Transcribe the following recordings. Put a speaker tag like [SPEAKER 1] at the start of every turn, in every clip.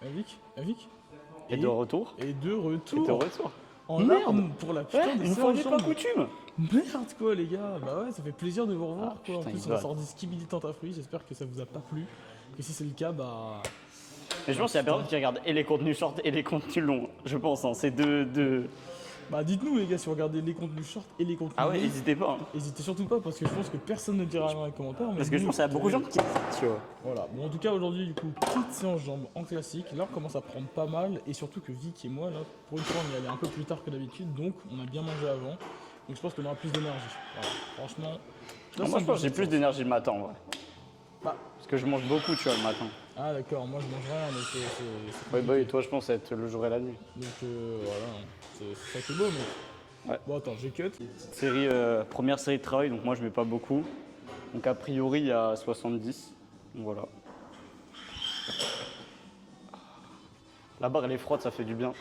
[SPEAKER 1] Vic.
[SPEAKER 2] Et de retour.
[SPEAKER 1] Et de retour. En
[SPEAKER 2] Merde.
[SPEAKER 1] larmes pour la putain de
[SPEAKER 2] Une fois n'est pas coutume.
[SPEAKER 1] Merde quoi les gars, bah ouais ça fait plaisir de vous revoir
[SPEAKER 2] Ah,
[SPEAKER 1] quoi. En
[SPEAKER 2] putain,
[SPEAKER 1] plus
[SPEAKER 2] il
[SPEAKER 1] on a
[SPEAKER 2] va.
[SPEAKER 1] sorti Skibidi Tentafruit, j'espère que ça vous a pas plu. Et si c'est le cas bah...
[SPEAKER 2] Mais je pense qu'il y a personne qui regarde et les contenus shorts et les contenus longs. Je pense, hein. C'est deux.
[SPEAKER 1] Bah dites-nous les gars si vous regardez les contenus shorts et les contenus
[SPEAKER 2] Ah ouais,
[SPEAKER 1] longs.
[SPEAKER 2] n'hésitez pas. Hein.
[SPEAKER 1] N'hésitez surtout pas parce que je pense que personne ne dira rien dans les commentaires. Mais
[SPEAKER 2] Parce que je
[SPEAKER 1] nous,
[SPEAKER 2] pense qu'il y a beaucoup de gens qui hésitent, tu vois.
[SPEAKER 1] Voilà, bon en tout cas aujourd'hui du coup petite séance jambes en classique, là on commence à prendre pas mal et surtout que Vic et moi là pour une fois on y allait un peu plus tard que d'habitude donc on a bien mangé avant, donc je pense qu'on aura plus d'énergie, voilà. Franchement...
[SPEAKER 2] Moi je pense que j'ai plus d'énergie le matin en vrai.
[SPEAKER 1] Bah.
[SPEAKER 2] Parce que je mange beaucoup tu vois le matin.
[SPEAKER 1] Ah d'accord, moi je mange rien donc c'est
[SPEAKER 2] Ouais bah et toi je pense être le jour et la nuit.
[SPEAKER 1] donc voilà, c'est ça qui est beau mais...
[SPEAKER 2] Ouais.
[SPEAKER 1] Bon attends, j'ai cut.
[SPEAKER 2] Série, première série de travail donc moi je mets pas beaucoup. Donc a priori il y a 70. Donc voilà. La barre elle est froide, ça fait du bien.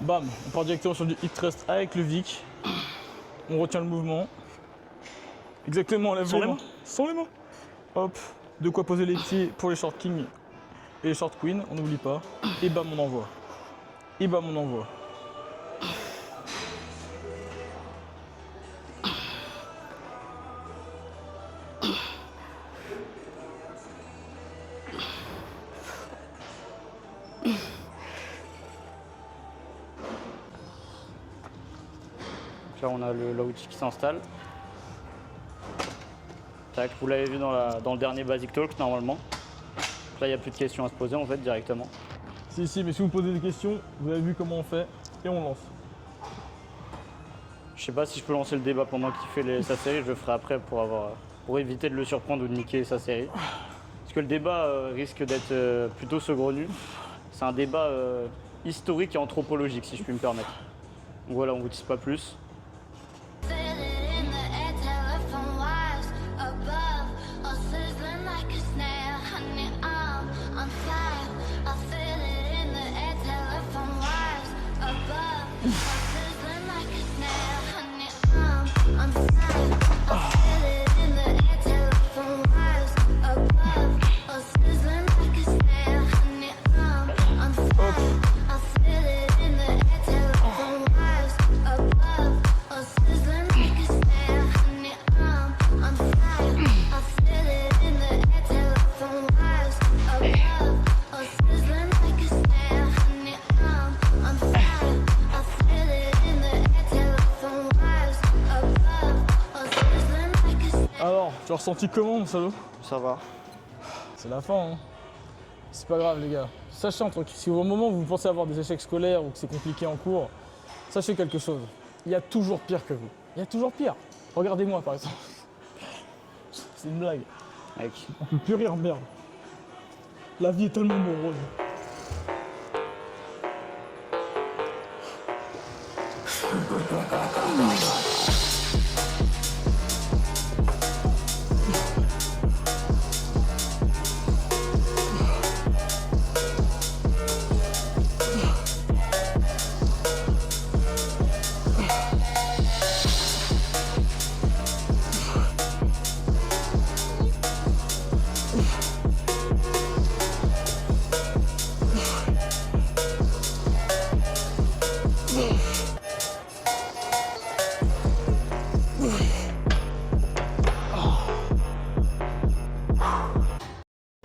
[SPEAKER 1] Bam, on part directement sur du hip thrust avec le Vic. On retient le mouvement. Exactement, on lève
[SPEAKER 2] Sans
[SPEAKER 1] les
[SPEAKER 2] les
[SPEAKER 1] mains.
[SPEAKER 2] mains.
[SPEAKER 1] Sans les mains. Hop, de quoi poser les pieds pour les short king et les short queen, on n'oublie pas. Et bam, on envoie. Et bam, on envoie.
[SPEAKER 2] Là on a le l'outil qui s'installe. Tac, vous l'avez vu dans le dernier Basic Talk normalement. Là il n'y a plus de questions à se poser en fait directement.
[SPEAKER 1] Si, mais si vous posez des questions, vous avez vu comment on fait et on lance.
[SPEAKER 2] Je sais pas si je peux lancer le débat pendant qu'il fait sa série, je le ferai après pour éviter de le surprendre ou de niquer sa série. Parce que le débat risque d'être plutôt saugrenu. C'est un débat historique et anthropologique si je puis me permettre. Donc voilà, on vous tisse pas plus.
[SPEAKER 3] Feel it in the air, telephone wires above, all sizzling like a snare. Honey, I'm on fire. I feel it in the air, telephone wires above, all sizzling like a snare. Honey, I'm on fire. I feel it in the air, telephone wires above, all sizzling like a snare. Honey, I'm on fire. I feel it in the air, telephone wires above, all sizzling like a snare. Honey, I'm on fire. I feel it in the air, telephone wires above, all sizzling like a snare. Honey, I'm on fire. I feel it in the air, telephone wires above, all sizzling like a snare.
[SPEAKER 1] Alors, tu as ressenti comment mon salaud?
[SPEAKER 2] Ça va.
[SPEAKER 1] C'est la fin, hein. C'est pas grave les gars. Sachez un truc, si au moment où vous pensez avoir des échecs scolaires ou que c'est compliqué en cours, sachez quelque chose. Il y a toujours pire que vous. Il y a toujours pire. Regardez-moi par exemple. C'est une blague.
[SPEAKER 2] Mec.
[SPEAKER 1] On peut plus rire, merde. La vie est tellement morose.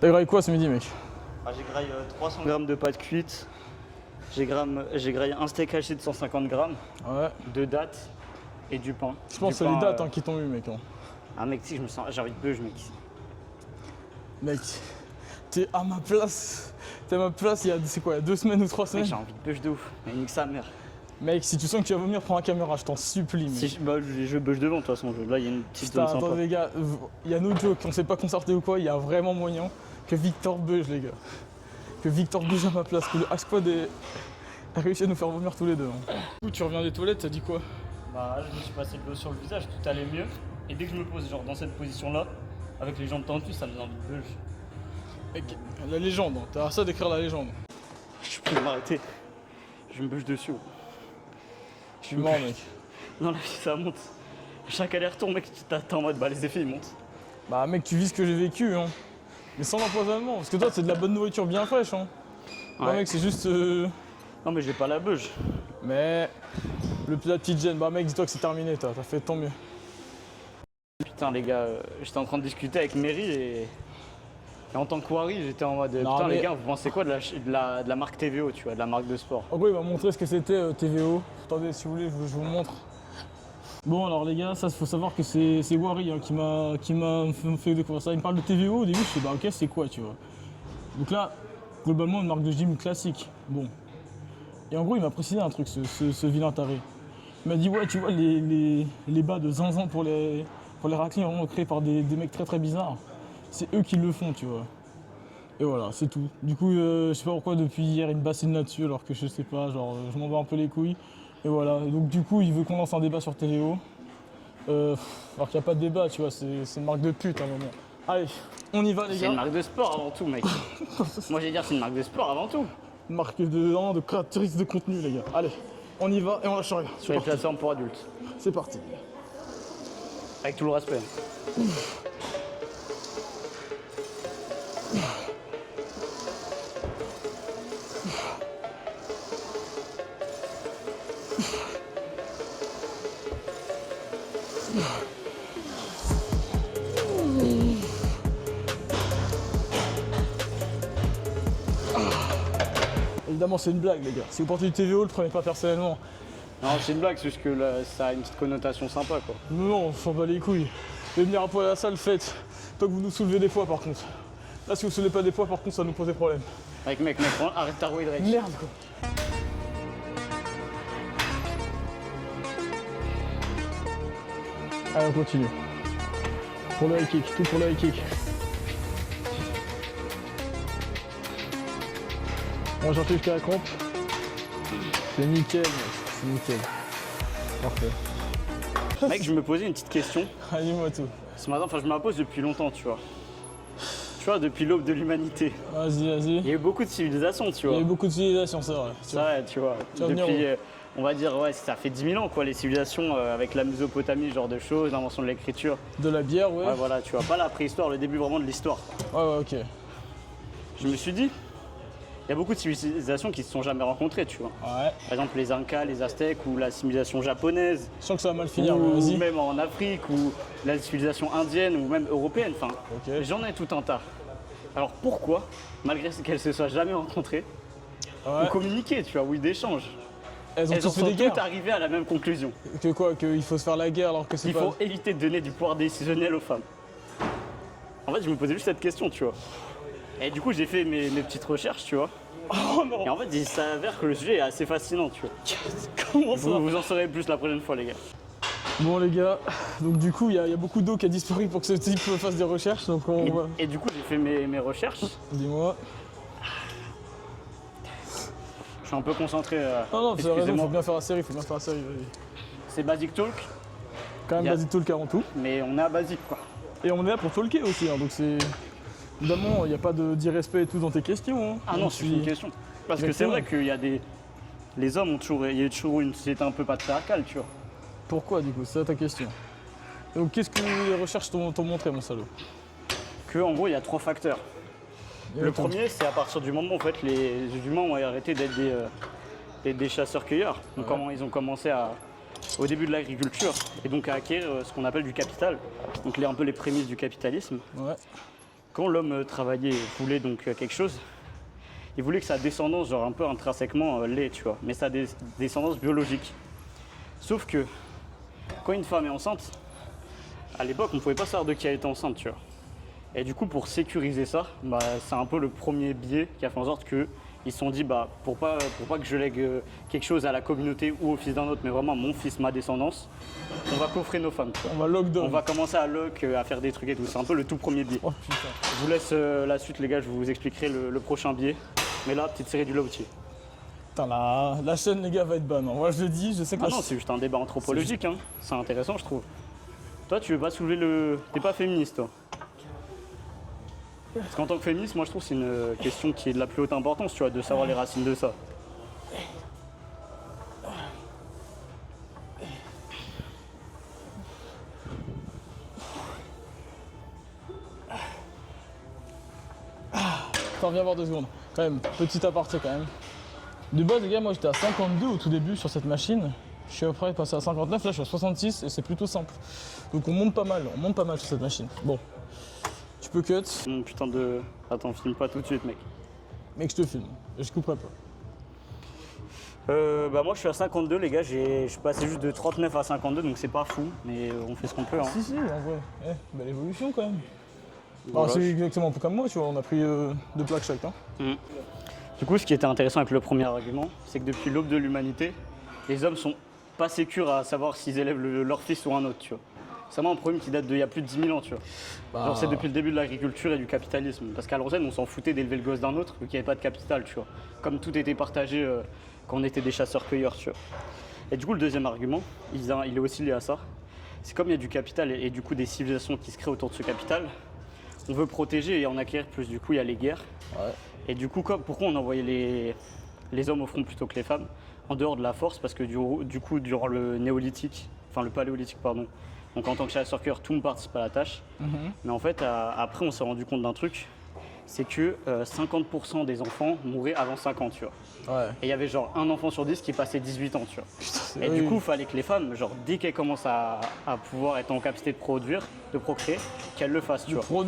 [SPEAKER 1] T'as graillé quoi ce midi, mec?
[SPEAKER 2] J'ai graillé 300 grammes de pâtes cuites. J'ai graillé un steak haché de 150 grammes,
[SPEAKER 1] Ouais.
[SPEAKER 2] 2 dattes et du pain.
[SPEAKER 1] Je pense que c'est les dates qui t'ont eu, mec.
[SPEAKER 2] Ah mec, si j'ai envie de beuge, mec.
[SPEAKER 1] Mec, t'es à ma place. T'es à ma place il y a, c'est quoi, il y a 2 semaines ou 3
[SPEAKER 2] Mec,
[SPEAKER 1] semaine?
[SPEAKER 2] j'ai envie de beuge de ouf. Mais nique sa mère.
[SPEAKER 1] Mec, si tu sens que tu vas vomir, prends la caméra, je t'en supplie. Mec.
[SPEAKER 2] Si je beuge devant, de toute façon. Là, il y a une petite
[SPEAKER 1] Putain,
[SPEAKER 2] zone
[SPEAKER 1] attends
[SPEAKER 2] sympa.
[SPEAKER 1] les gars, il y a no joke, on s'est pas concerté ou quoi, il y a vraiment moyen que Victor beuge, les gars. Que Victor bouge à ma place, que le H-Squad a réussi à nous faire vomir tous les deux. Hein. Du coup, tu reviens des toilettes, t'as dit quoi?
[SPEAKER 2] Bah, je me suis passé de l'eau sur le visage, tout allait mieux. Et dès que je me pose genre dans cette position-là, avec les jambes tendues, ça me donne envie de beuge.
[SPEAKER 1] Mec, la légende, hein. T'as ça d'écrire la légende.
[SPEAKER 2] Je peux m'arrêter. Je me beuge dessus.
[SPEAKER 1] Je suis mort, mec.
[SPEAKER 2] Non, là, ça monte. Chaque aller-retour, mec, t'es en mode, bah les effets ils montent.
[SPEAKER 1] Bah mec, tu vis ce que j'ai vécu, hein. Mais sans l'empoisonnement, parce que toi, c'est de la bonne nourriture bien fraîche, hein.
[SPEAKER 2] Ouais.
[SPEAKER 1] Bah mec, c'est juste...
[SPEAKER 2] Non, mais j'ai pas la beuge.
[SPEAKER 1] Mais... la petite gêne, bah mec, dis-toi que c'est terminé, t'as fait tant mieux.
[SPEAKER 2] Putain, les gars, j'étais en train de discuter avec Mary et en tant que Wari, j'étais en mode,
[SPEAKER 1] Non,
[SPEAKER 2] putain,
[SPEAKER 1] mais-
[SPEAKER 2] les gars, vous pensez quoi de la marque TVO, tu vois, de la marque de sport?
[SPEAKER 1] En gros, il m'a montré ce que c'était TVO. Attendez, si vous voulez, je vous montre. Bon, alors les gars, ça, faut savoir que c'est Wari hein, qui m'a fait découvrir ça. Il me parle de TVO, au début, je fais bah ok, c'est quoi, tu vois. Donc là, globalement, une marque de gym classique. Bon. Et en gros, il m'a précisé un truc, ce vilain taré. Il m'a dit, ouais, tu vois, les bas de zinzin pour les raclés, vraiment créés par des mecs très très bizarres. C'est eux qui le font, tu vois. Et voilà, c'est tout. Du coup, je sais pas pourquoi depuis hier il me bassine là-dessus alors que je sais pas, genre je m'en bats un peu les couilles. Et voilà, et donc du coup il veut qu'on lance un débat sur TVO. Alors qu'il n'y a pas de débat, tu vois, c'est une marque de pute à un moment. Allez, on y va les
[SPEAKER 2] C'est une
[SPEAKER 1] gars.
[SPEAKER 2] marque de sport avant tout, mec. Moi, j'allais dire, c'est une marque de sport avant tout.
[SPEAKER 1] Marque de créatrice de contenu les gars. Allez, on y va et on lâche rien.
[SPEAKER 2] Sur
[SPEAKER 1] C'est
[SPEAKER 2] les
[SPEAKER 1] parti.
[SPEAKER 2] plateformes pour adultes.
[SPEAKER 1] C'est parti.
[SPEAKER 2] Avec tout le respect.
[SPEAKER 1] Évidemment c'est une blague les gars. Si vous portez du TVO, le prenez pas personnellement.
[SPEAKER 2] Non, c'est une blague, c'est juste que là, ça a une petite connotation sympa, quoi.
[SPEAKER 1] Non, on s'en bat les couilles. Et venir à poil à la salle, faites. Tant que vous nous soulevez des poids par contre. Là si vous soulevez pas des poids par contre ça nous pose des problèmes.
[SPEAKER 2] Avec mec, arrête ta rouille de rage.
[SPEAKER 1] Merde quoi. Allez, on continue. Pour le high kick, tout pour le high kick. On va chercher jusqu'à la crampe. C'est nickel, mec. C'est nickel. Parfait.
[SPEAKER 2] Mec, je me posais une petite question.
[SPEAKER 1] Allez, dis-moi tout.
[SPEAKER 2] Ce matin, enfin, je me la pose depuis longtemps, tu vois. Tu vois, depuis l'aube de l'humanité.
[SPEAKER 1] Vas-y, vas-y.
[SPEAKER 2] Il y a eu beaucoup de civilisations, tu
[SPEAKER 1] Il y a
[SPEAKER 2] vois.
[SPEAKER 1] eu beaucoup de civilisations, c'est vrai.
[SPEAKER 2] C'est vrai, tu vois.
[SPEAKER 1] Tu vas venir
[SPEAKER 2] Depuis,
[SPEAKER 1] où
[SPEAKER 2] on va dire, ouais, ça fait 10 000 ans, quoi, les civilisations avec la Mésopotamie, ce genre de choses, l'invention de l'écriture.
[SPEAKER 1] De la bière, ouais.
[SPEAKER 2] Ouais, voilà, tu vois, pas la préhistoire, le début vraiment de l'histoire.
[SPEAKER 1] Ouais, ok.
[SPEAKER 2] Je me suis dit, il y a beaucoup de civilisations qui se sont jamais rencontrées, tu vois.
[SPEAKER 1] Ouais.
[SPEAKER 2] Par exemple, les Incas, les Aztèques, ou la civilisation japonaise,
[SPEAKER 1] Je sens que ça va mal finir, mais
[SPEAKER 2] ou
[SPEAKER 1] vas-y.
[SPEAKER 2] même en Afrique, ou la civilisation indienne, ou même européenne, enfin,
[SPEAKER 1] Ok.
[SPEAKER 2] j'en ai tout un tas. Alors pourquoi, malgré qu'elles se soient jamais rencontrées,
[SPEAKER 1] Ouais.
[SPEAKER 2] ou communiquées, tu vois, ou d'échanges,
[SPEAKER 1] Elles ont
[SPEAKER 2] elles en
[SPEAKER 1] tous fait
[SPEAKER 2] sont
[SPEAKER 1] des guerres.
[SPEAKER 2] toutes arrivées à la même conclusion.
[SPEAKER 1] Que quoi qu'il faut se faire la guerre alors que c'est
[SPEAKER 2] Il
[SPEAKER 1] pas...
[SPEAKER 2] faut éviter de donner du pouvoir décisionnel aux femmes. En fait, je me posais juste cette question, tu vois. Et du coup, j'ai fait mes petites recherches, tu vois.
[SPEAKER 1] Oh non.
[SPEAKER 2] Et en fait, il s'avère que le sujet est assez fascinant, tu vois.
[SPEAKER 1] Comment ça
[SPEAKER 2] Vous en saurez plus la prochaine fois, les gars.
[SPEAKER 1] Bon les gars, donc du coup il y a beaucoup d'eau qui a disparu pour que ce type fasse des recherches, donc on va...
[SPEAKER 2] Et du coup, j'ai fait mes recherches.
[SPEAKER 1] Dis-moi.
[SPEAKER 2] Je suis un peu concentré.
[SPEAKER 1] Non, non, c'est raison,
[SPEAKER 2] excusez-moi.
[SPEAKER 1] faut bien faire la série, vas-y.
[SPEAKER 2] C'est Basic Talk,
[SPEAKER 1] Quand même
[SPEAKER 2] Y a-
[SPEAKER 1] Basic Talk avant tout.
[SPEAKER 2] mais on est à Basic, quoi.
[SPEAKER 1] Et on est là pour talker aussi, hein, donc c'est... Évidemment, il n'y a pas d'irrespect et tout dans tes questions. Hein.
[SPEAKER 2] Ah non,
[SPEAKER 1] Donc,
[SPEAKER 2] c'est une question. Parce que c'est
[SPEAKER 1] Exactement.
[SPEAKER 2] vrai qu'il y a des... Les hommes ont toujours... Il y a toujours une société un peu patriarcale, tu vois.
[SPEAKER 1] Pourquoi du coup? C'est ça ta question. Donc qu'est-ce que les recherches t'ont montré mon salaud?
[SPEAKER 2] Que, en gros, il y a 3 facteurs. Le premier, c'est à partir du moment où en fait, les humains ont arrêté d'être des chasseurs-cueilleurs. Donc,
[SPEAKER 1] Ouais.
[SPEAKER 2] comment ils ont commencé au début de l'agriculture et donc à acquérir ce qu'on appelle du capital. Donc un peu les prémices du capitalisme.
[SPEAKER 1] Ouais.
[SPEAKER 2] quand l'homme travaillait et voulait donc quelque chose, il voulait que sa descendance, genre un peu intrinsèquement, l'ait, tu vois, mais sa descendance biologique. Sauf que, quand une femme est enceinte, à l'époque, on ne pouvait pas savoir de qui elle était enceinte, tu vois. Et du coup, pour sécuriser ça, bah, c'est un peu le premier biais qui a fait en sorte qu'ils se sont dit, bah, pour pas que je lègue quelque chose à la communauté ou au fils d'un autre, mais vraiment mon fils, ma descendance, on va coffrer nos femmes, tu vois.
[SPEAKER 1] On va lockdown.
[SPEAKER 2] On va commencer à lock, à faire des trucs et tout. C'est un peu le tout premier biais.
[SPEAKER 1] Oh putain.
[SPEAKER 2] Je vous laisse la suite, les gars, je vous expliquerai le prochain biais. Mais là, petite série du loutier.
[SPEAKER 1] Putain, la chaîne, les gars, va être bonne. Moi, je le dis, je sais que
[SPEAKER 2] Ah
[SPEAKER 1] la
[SPEAKER 2] non, c'est juste un débat anthropologique, hein. C'est intéressant, je trouve. Toi, tu veux pas soulever le... T'es pas féministe, toi? Parce qu'en tant que féministe, moi, je trouve que c'est une question qui est de la plus haute importance, tu vois, de savoir les racines de ça.
[SPEAKER 1] Attends, viens voir 2 secondes. Quand même, petit aparté quand même. De base, les gars, moi j'étais à 52 au tout début sur cette machine. Je suis après passé à 59, là je suis à 66 et c'est plutôt simple. Donc on monte pas mal sur cette machine. Bon, tu peux cut.
[SPEAKER 2] Mon putain de... Attends, filme pas tout de suite, mec.
[SPEAKER 1] Mec, je te filme. Je couperai pas.
[SPEAKER 2] Bah moi, je suis à 52, les gars. Je suis passé juste de 39 à 52, donc c'est pas fou. Mais on fait ce qu'on peut, hein.
[SPEAKER 1] Si, en vrai. Belle évolution quand même.
[SPEAKER 2] Voilà.
[SPEAKER 1] C'est exactement comme moi, tu vois, on a pris 2 plaques chacun.
[SPEAKER 2] Du coup, ce qui était intéressant avec le premier argument, c'est que depuis l'aube de l'humanité, les hommes sont pas sécures à savoir s'ils élèvent leur fils ou un autre, tu vois. C'est vraiment un problème qui date d'il y a plus de 10 000 ans, tu vois. Genre, c'est depuis le début de l'agriculture et du capitalisme. Parce qu'à l'ancienne, on s'en foutait d'élever le gosse d'un autre, vu qu'il n'y avait pas de capital, tu vois. Comme tout était partagé quand on était des chasseurs-cueilleurs, tu vois. Et du coup, le deuxième argument, il est aussi lié à ça. C'est comme il y a du capital et du coup des civilisations qui se créent autour de ce capital, on veut protéger et en acquérir plus. Du coup, il y a les guerres.
[SPEAKER 1] Ouais.
[SPEAKER 2] Et du coup, pourquoi on envoyait les hommes au front plutôt que les femmes? En dehors de la force, parce que du coup, durant le néolithique, enfin le paléolithique, pardon, donc en tant que chasseur-cueilleur, tout le monde participe à la tâche. Mais en fait, après, on s'est rendu compte d'un truc, c'est que 50% des enfants mouraient avant 5 ans, tu vois.
[SPEAKER 1] Ouais.
[SPEAKER 2] Et il y avait genre un enfant sur 10 qui passait 18 ans, tu vois.
[SPEAKER 1] Putain,
[SPEAKER 2] Et du coup, il fallait que les femmes, genre dès qu'elles commencent à pouvoir être en capacité de produire, de procréer, qu'elles le fassent, tu vois.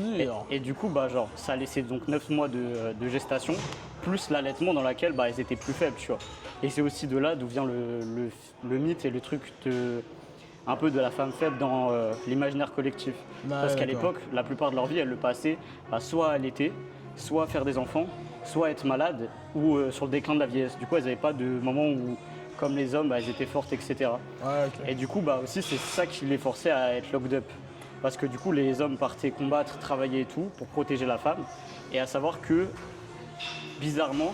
[SPEAKER 2] Et du coup, bah genre, ça laissait donc 9 mois de gestation, plus l'allaitement dans laquelle bah, elles étaient plus faibles, tu vois. Et c'est aussi de là d'où vient le mythe et le truc un peu de la femme faible dans l'imaginaire collectif. Parce qu'à l'époque, la plupart de leur vie, elles le passaient à soit allaiter, soit à faire des enfants, soit à être malade ou sur le déclin de la vieillesse. Du coup, elles n'avaient pas de moment où, comme les hommes, bah, elles étaient fortes, etc.
[SPEAKER 1] Ouais, okay.
[SPEAKER 2] Et du coup, bah, aussi, c'est ça qui les forçait à être locked up. Parce que du coup, les hommes partaient combattre, travailler et tout pour protéger la femme. Et à savoir que, bizarrement,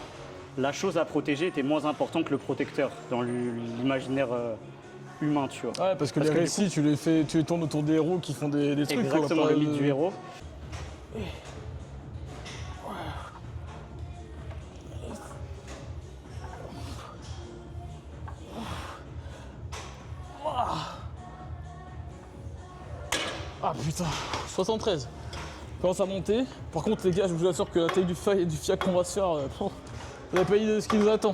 [SPEAKER 2] la chose à protéger était moins importante que le protecteur dans l'imaginaire humain, tu vois.
[SPEAKER 1] Ouais, parce que les récits, tu les tournes autour des héros qui font des trucs.
[SPEAKER 2] Exactement, le mythe du héros.
[SPEAKER 1] Ah putain, 73. Commence à monter. Par contre, les gars, je vous assure que la taille du fiac qu'on va se faire, vous n'avez pas idée de ce qui nous attend.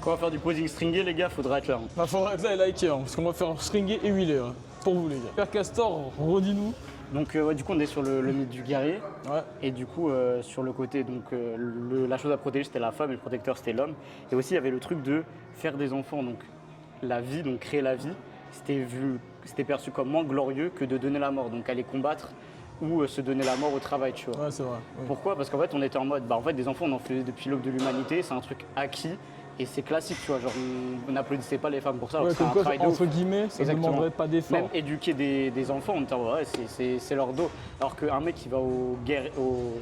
[SPEAKER 2] Quand on va faire du posing stringé, les gars, faudra être là. Hein.
[SPEAKER 1] Bah, faudra être là et liker, hein, parce qu'on va faire stringuer et wheeler. Hein, pour vous, les gars. Père Castor, redis-nous.
[SPEAKER 2] Donc, ouais, du coup, on est sur le mythe du guerrier.
[SPEAKER 1] Ouais.
[SPEAKER 2] Et du coup, sur le côté, donc, la chose à protéger, c'était la femme et le protecteur, c'était l'homme. Et aussi, il y avait le truc de faire des enfants. Donc, la vie, donc créer la vie, c'était perçu comme moins glorieux que de donner la mort. Donc, aller combattre ou se donner la mort au travail, tu vois.
[SPEAKER 1] Ouais, c'est vrai. Oui.
[SPEAKER 2] Pourquoi? Parce qu'en fait, on était en mode, bah, en fait, des enfants, on en fait depuis l'aube de l'humanité, c'est un truc acquis. Et c'est classique, tu vois, genre on n'applaudissait pas les femmes pour ça,
[SPEAKER 1] Ouais,
[SPEAKER 2] c'est un
[SPEAKER 1] comme quoi,
[SPEAKER 2] travail de
[SPEAKER 1] entre
[SPEAKER 2] ouf.
[SPEAKER 1] guillemets, ça ne
[SPEAKER 2] Exactement.
[SPEAKER 1] demanderait pas d'effort.
[SPEAKER 2] Même éduquer des enfants, on était en mode, ouais, c'est leur dos. Alors qu'un mec qui va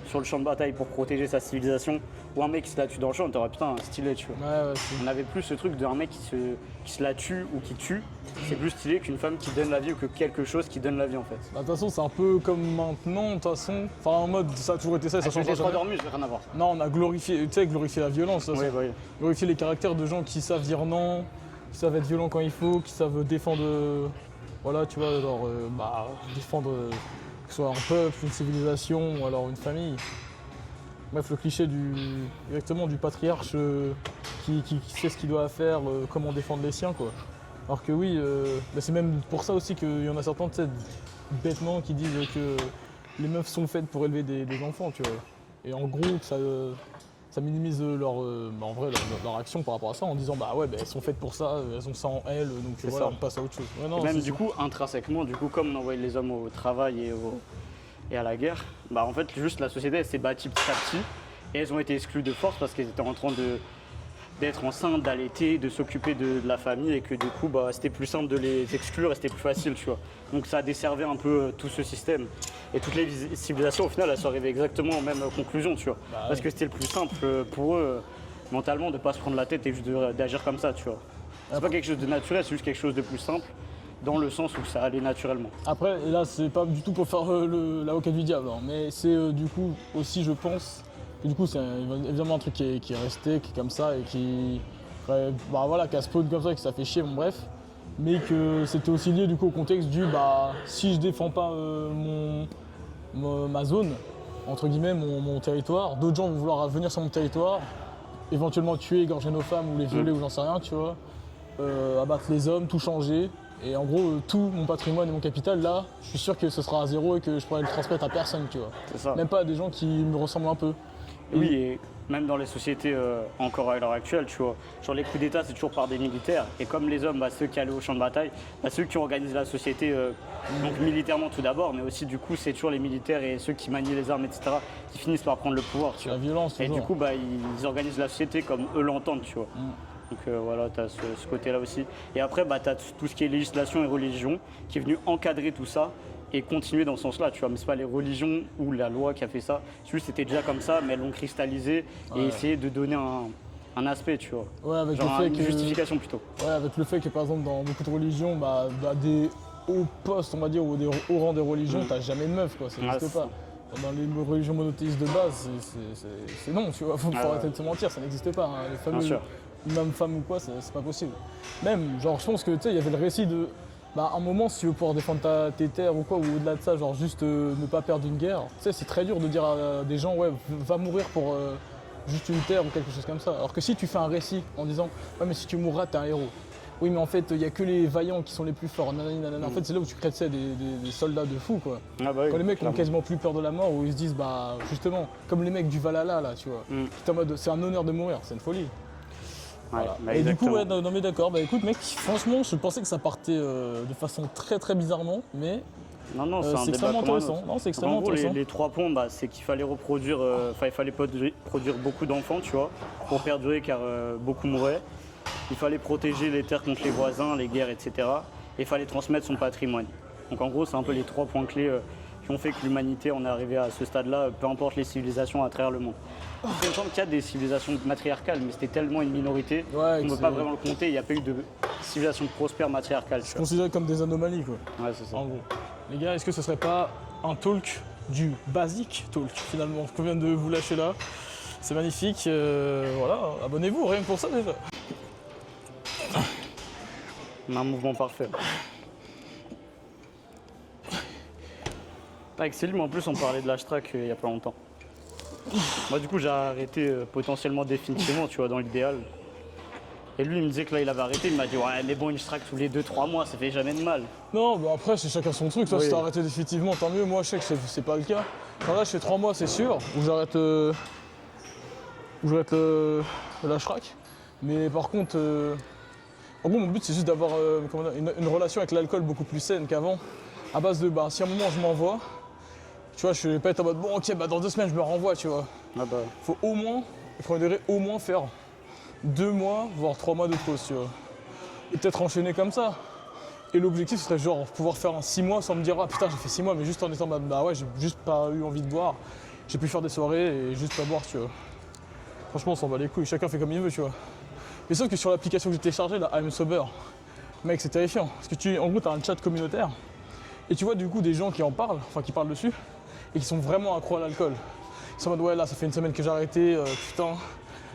[SPEAKER 2] sur le champ de bataille pour protéger sa civilisation, ou un mec qui se la tue dans le champ, on était en mode, putain, stylé, tu vois.
[SPEAKER 1] Ouais,
[SPEAKER 2] On avait plus ce truc d'un mec qui se la tue ou qui tue, c'est plus stylé qu'une femme qui donne la vie ou que quelque chose qui donne la vie en fait.
[SPEAKER 1] Bah, de toute façon, c'est un peu comme maintenant, de toute façon. Enfin, en mode, ça a toujours été ça, ça change
[SPEAKER 2] Les
[SPEAKER 1] pas.
[SPEAKER 2] trois dormus, rien à voir.
[SPEAKER 1] Non, on a glorifié la violence, ça.
[SPEAKER 2] Oui, oui.
[SPEAKER 1] Glorifier les caractères de gens qui savent dire non, qui savent être violents quand il faut, qui savent défendre, voilà, tu vois, genre, défendre que ce soit un peuple, une civilisation ou alors une famille. Bref, le cliché exactement du patriarche qui sait ce qu'il doit faire, comment défendre les siens, quoi. Alors que oui, c'est même pour ça aussi qu'il y en a certains, tu sais, bêtement, qui disent que les meufs sont faites pour élever des enfants, tu vois. Et en gros, ça minimise en vrai, leur action par rapport à ça en disant bah ouais, bah, elles sont faites pour ça, elles ont ça en elles, donc
[SPEAKER 2] C'est
[SPEAKER 1] voilà,
[SPEAKER 2] ça.
[SPEAKER 1] on passe à autre chose. Ouais, non,
[SPEAKER 2] Et même
[SPEAKER 1] c'est
[SPEAKER 2] du
[SPEAKER 1] sûr.
[SPEAKER 2] coup, intrinsèquement, comme on envoyait les hommes au travail et à la guerre, bah en fait, juste la société, elle s'est bâtie petit à petit et elles ont été exclues de force parce qu'elles étaient en train d'être enceintes, d'allaiter, de s'occuper de la famille et que du coup, bah, c'était plus simple de les exclure et c'était plus facile, tu vois. Donc ça a desservi un peu tout ce système. Et toutes les civilisations, au final, elles sont arrivées exactement aux mêmes conclusions, tu vois.
[SPEAKER 1] Bah
[SPEAKER 2] Parce
[SPEAKER 1] ouais.
[SPEAKER 2] que c'était le plus simple pour eux, mentalement, de ne pas se prendre la tête et juste d'agir comme ça, tu vois. C'est pas quelque chose de naturel, c'est juste quelque chose de plus simple, dans le sens où ça allait naturellement.
[SPEAKER 1] Après, et là, c'est pas du tout pour faire l'avocat du diable, hein, mais c'est du coup aussi, je pense, que du coup, c'est évidemment un truc qui est resté, qui est comme ça, et bah voilà, qui a spawn comme ça, et que ça fait chier, bon bref. Mais que c'était aussi lié du coup au contexte du bah si je défends pas ma zone, entre guillemets, mon territoire, d'autres gens vont vouloir venir sur mon territoire, éventuellement tuer, égorger nos femmes ou les violer ou j'en sais rien, tu vois, abattre les hommes, tout changer. Et en gros, tout mon patrimoine et mon capital, là, je suis sûr que ce sera à zéro et que je pourrai le transmettre à personne, tu vois.
[SPEAKER 2] C'est ça.
[SPEAKER 1] Même pas à des gens qui me ressemblent un peu.
[SPEAKER 2] Oui, et même dans les sociétés encore à l'heure actuelle, tu vois, genre les coups d'État, c'est toujours par des militaires. Et comme les hommes, bah, ceux qui allaient au champ de bataille, bah, ceux qui organisent la société, donc militairement tout d'abord, mais aussi du coup, c'est toujours les militaires et ceux qui manient les armes, etc., qui finissent par prendre le pouvoir, tu
[SPEAKER 1] La
[SPEAKER 2] vois.
[SPEAKER 1] violence,
[SPEAKER 2] Et
[SPEAKER 1] toujours.
[SPEAKER 2] du coup, bah, ils organisent la société comme eux l'entendent, tu vois. Donc voilà, tu as ce côté-là aussi. Et après, bah, tu as tout ce qui est législation et religion qui est venu encadrer tout ça et continuer dans ce sens-là, tu vois. Mais c'est pas les religions ou la loi qui a fait ça. Juste, c'était déjà comme ça, mais elles l'ont cristallisé et
[SPEAKER 1] Ouais.
[SPEAKER 2] essayé de donner un aspect, tu vois.
[SPEAKER 1] Ouais, avec
[SPEAKER 2] Genre
[SPEAKER 1] le fait
[SPEAKER 2] une
[SPEAKER 1] que.
[SPEAKER 2] justification plutôt.
[SPEAKER 1] Ouais, avec le fait que par exemple dans beaucoup de religions, bah, à des hauts postes, on va dire, ou des hauts rangs des religions, t'as jamais de meuf, quoi, ça
[SPEAKER 2] Ouais,
[SPEAKER 1] n'existe
[SPEAKER 2] c'est
[SPEAKER 1] pas. Dans les religions monothéistes de base, c'est non, tu vois, faut
[SPEAKER 2] Ah
[SPEAKER 1] arrêter
[SPEAKER 2] ouais.
[SPEAKER 1] de se mentir, ça n'existe pas. Hein. Les fameux
[SPEAKER 2] sûr.
[SPEAKER 1] imams femmes ou quoi, c'est pas possible. Même, genre, je pense que tu sais, il y avait le récit de. Bah, un moment, si tu veux pouvoir défendre tes terres ou quoi, ou au-delà de ça, genre juste ne pas perdre une guerre, tu sais, c'est très dur de dire à des gens, ouais, va mourir pour juste une terre ou quelque chose comme ça. Alors que si tu fais un récit en disant, ouais, mais si tu mourras, t'es un héros. Oui, mais en fait, il n'y a que les vaillants qui sont les plus forts. Nanani, nanana. En fait, c'est là où tu crées tu sais, des soldats de fous, quoi.
[SPEAKER 2] Ah bah oui,
[SPEAKER 1] Quand les mecs ont
[SPEAKER 2] clairement.
[SPEAKER 1] quasiment plus peur de la mort, où ils se disent, bah, justement, comme les mecs du Valhalla, là, tu vois.
[SPEAKER 2] Mm.
[SPEAKER 1] Qui est en mode, c'est un honneur de mourir, c'est une folie.
[SPEAKER 2] Ouais,
[SPEAKER 1] Voilà.
[SPEAKER 2] bah
[SPEAKER 1] Et du coup,
[SPEAKER 2] exactement.
[SPEAKER 1] ouais, non mais d'accord, bah écoute mec, franchement je pensais que ça partait de façon très très bizarrement, mais
[SPEAKER 2] Non, c'est un
[SPEAKER 1] c'est
[SPEAKER 2] débat
[SPEAKER 1] extrêmement
[SPEAKER 2] comme un
[SPEAKER 1] intéressant.
[SPEAKER 2] autre.
[SPEAKER 1] Non, c'est
[SPEAKER 2] Donc,
[SPEAKER 1] extrêmement
[SPEAKER 2] en gros,
[SPEAKER 1] intéressant.
[SPEAKER 2] les 3 points, bah, c'est qu'il fallait reproduire, il fallait produire beaucoup d'enfants, tu vois, pour perdurer car beaucoup mouraient. Il fallait protéger les terres contre les voisins, les guerres, etc. Et il fallait transmettre son patrimoine. Donc en gros, c'est un peu les 3 points clés qui ont fait que l'humanité en est arrivée à ce stade-là, peu importe les civilisations à travers le monde. Il me semble qu'il y a des civilisations matriarcales, mais c'était tellement une minorité
[SPEAKER 1] Ouais,
[SPEAKER 2] qu'on ne
[SPEAKER 1] que
[SPEAKER 2] peut pas
[SPEAKER 1] c'est-
[SPEAKER 2] vraiment le compter. Il n'y a pas eu de civilisation prospère matriarcale. tu
[SPEAKER 1] Je
[SPEAKER 2] vois.
[SPEAKER 1] considère comme des anomalies quoi,
[SPEAKER 2] Ouais, c'est ça.
[SPEAKER 1] en gros. Les gars, est-ce que ce serait pas un talk du basique talk finalement qu'on vient de vous lâcher là? C'est magnifique, voilà, abonnez-vous, rien que pour ça déjà.
[SPEAKER 2] Un mouvement parfait. Avec Célim, en plus, on parlait de l'ashtrack il y a pas longtemps. Moi, du coup, j'ai arrêté potentiellement définitivement, tu vois, dans l'idéal. Et lui, il me disait que là, il avait arrêté. Il m'a dit, ouais, mais bon, une ashtrack tous les 2-3 mois, ça fait jamais de mal.
[SPEAKER 1] Non, bah après c'est chacun son truc, toi
[SPEAKER 2] Oui.
[SPEAKER 1] si t'as arrêté définitivement tant mieux, moi je sais que c'est pas le cas. Quand là je fais 3 mois c'est sûr, où j'arrête la shrack. Mais par contre, en gros mon but c'est juste d'avoir comment dire, une relation avec l'alcool beaucoup plus saine qu'avant. À base de, bah si à un moment je m'envoie, tu vois, je vais pas être en mode, bon ok, bah dans 2 semaines je me renvoie, tu vois.
[SPEAKER 2] Ah bah,
[SPEAKER 1] Faut au moins, il faudrait au moins faire 2 mois, voire 3 mois de pause, tu vois. Et peut-être enchaîner comme ça. Et l'objectif ce serait genre pouvoir faire un 6 mois sans me dire ah putain j'ai fait 6 mois mais juste en étant bah ouais j'ai juste pas eu envie de boire. J'ai pu faire des soirées et juste pas boire tu vois. Franchement on s'en bat les couilles, chacun fait comme il veut tu vois. Mais sauf que sur l'application que j'ai téléchargée là, I'm Sober, mec c'est terrifiant. Parce que en gros t'as un chat communautaire et tu vois du coup des gens qui en parlent, enfin qui parlent dessus et qui sont vraiment accros à l'alcool. Ils sont en mode ouais là ça fait une semaine que j'ai arrêté, putain.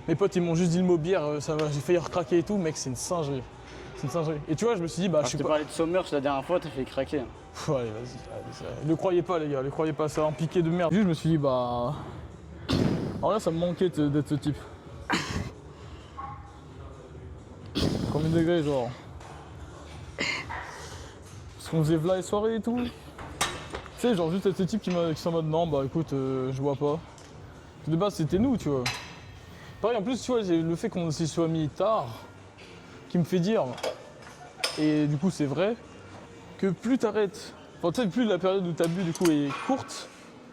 [SPEAKER 1] Mes potes ils m'ont juste dit le mot bière, ça va, j'ai failli recraquer et tout, mec c'est une singerie. C'est une singerie. Et tu vois je me suis dit bah je
[SPEAKER 2] je
[SPEAKER 1] suis
[SPEAKER 2] t'ai
[SPEAKER 1] pas.
[SPEAKER 2] parlé de Sommerch la dernière fois, t'as fait craquer.
[SPEAKER 1] Pff, allez, vas-y. Ne croyez pas, les gars, ne croyez pas, ça va en piquer de merde. Juste, je me suis dit, bah. Alors là, ça me manquait d'être ce type. Combien de degrés, genre? Parce qu'on faisait v'là les soirées et tout. Tu sais, genre juste ces types qui sont en mode non, bah écoute, je vois pas. De base, c'était nous, tu vois. Pareil, en plus, tu vois, le fait qu'on s'y soit mis tard, qui me fait dire, et du coup, c'est vrai, que plus t'arrêtes, enfin, tu sais, plus la période où t'as bu, du coup, est courte,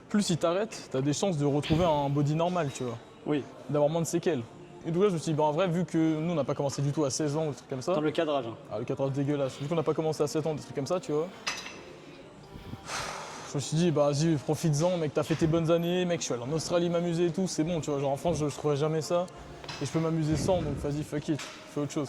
[SPEAKER 1] plus si t'arrêtes, t'as des chances de retrouver un body normal, tu vois.
[SPEAKER 2] Oui,
[SPEAKER 1] D'avoir moins de séquelles. Et donc là, je me suis dit, bah en vrai, vu que nous, on n'a pas commencé du tout à 16 ans ou des trucs comme ça,
[SPEAKER 2] dans le cadrage.
[SPEAKER 1] ah, le cadrage dégueulasse, vu qu'on n'a pas commencé à 7 ans, des trucs comme ça, tu vois. Je me suis dit, bah vas-y, profites-en, mec, t'as fait tes bonnes années, mec, je suis allé en Australie m'amuser et tout, c'est bon, tu vois, genre en France, je trouverais jamais ça. Et je peux m'amuser sans, donc vas-y, fuck it, fais autre chose.